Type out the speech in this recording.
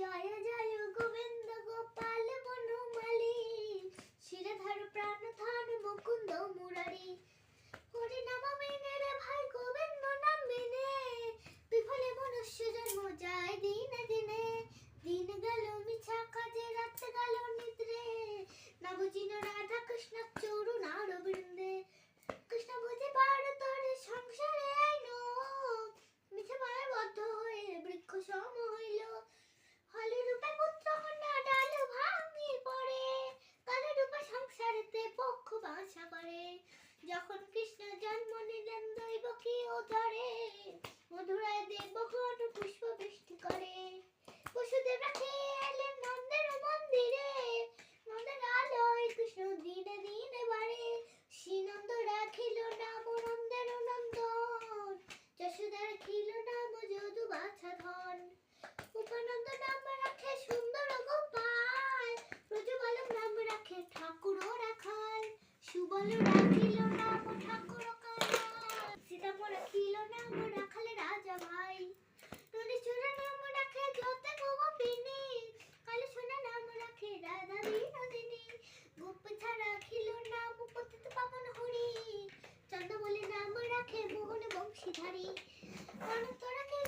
জয় জয় গোবিন্দ গোপাল বনমালী, শিরধর প্রাণধন মুকুন্দ মুরারি। হরি নাম বিনে রে ভাই গোবিন্দ নাম বিনে, বিফলে মনুষ্য জন্ম যায় দিনে দিনে। দিন গেল মিছা কাজে, রাত গেল নিদ্রে, না বুঝিন রাধা কৃষ্ণ চরুণার বৃন্দে। কৃষ্ণ বুঝে বার তরে সংসারে আইলো, মিছে মায়ের বদ্ধ হয়ে বৃক্ষ সম হইল। হলে রূপে পুত্র কন্যা ডাল ভাঙি পড়ে, কালে রূপে সংসারেতে পক্ষ বাসা করে। যখন কৃষ্ণ জন্ম নিলেন দৈব কি ওধরে, মধুরায় দেবগণ পুষ্প বৃষ্টি করে। বসুদেব রাখে এলেন নন্দের মন্দিরে, নন্দের আলোয় কৃষ্ণ দিনে দিনে বাড়ে। শ্রীনন্দ রাখিল নাম নন্দের নন্দন, যশোদা রাখিল নাম যদু বাছা ধন। উপানন্দ নাম রাখে সুন্দর গোপাল, ব্রজবালক নাম রাখে ঠাকুর রাখাল। সুবল রাখিল নাম ঠাকুর কানাই, সীতাম রাখিল নাম রাখাল রাজা ভাই। নদীচূড়া নাম রাখে জ্যোতি গোপিনী, কালী সোনা নাম রাখে রাধা বিনোদিনী। গোপছা রাখিল নাম পতিত পাবন হরি, চন্দ্রবলি নাম রাখে মোহন বংশীধারী। অনন্ত রাখিল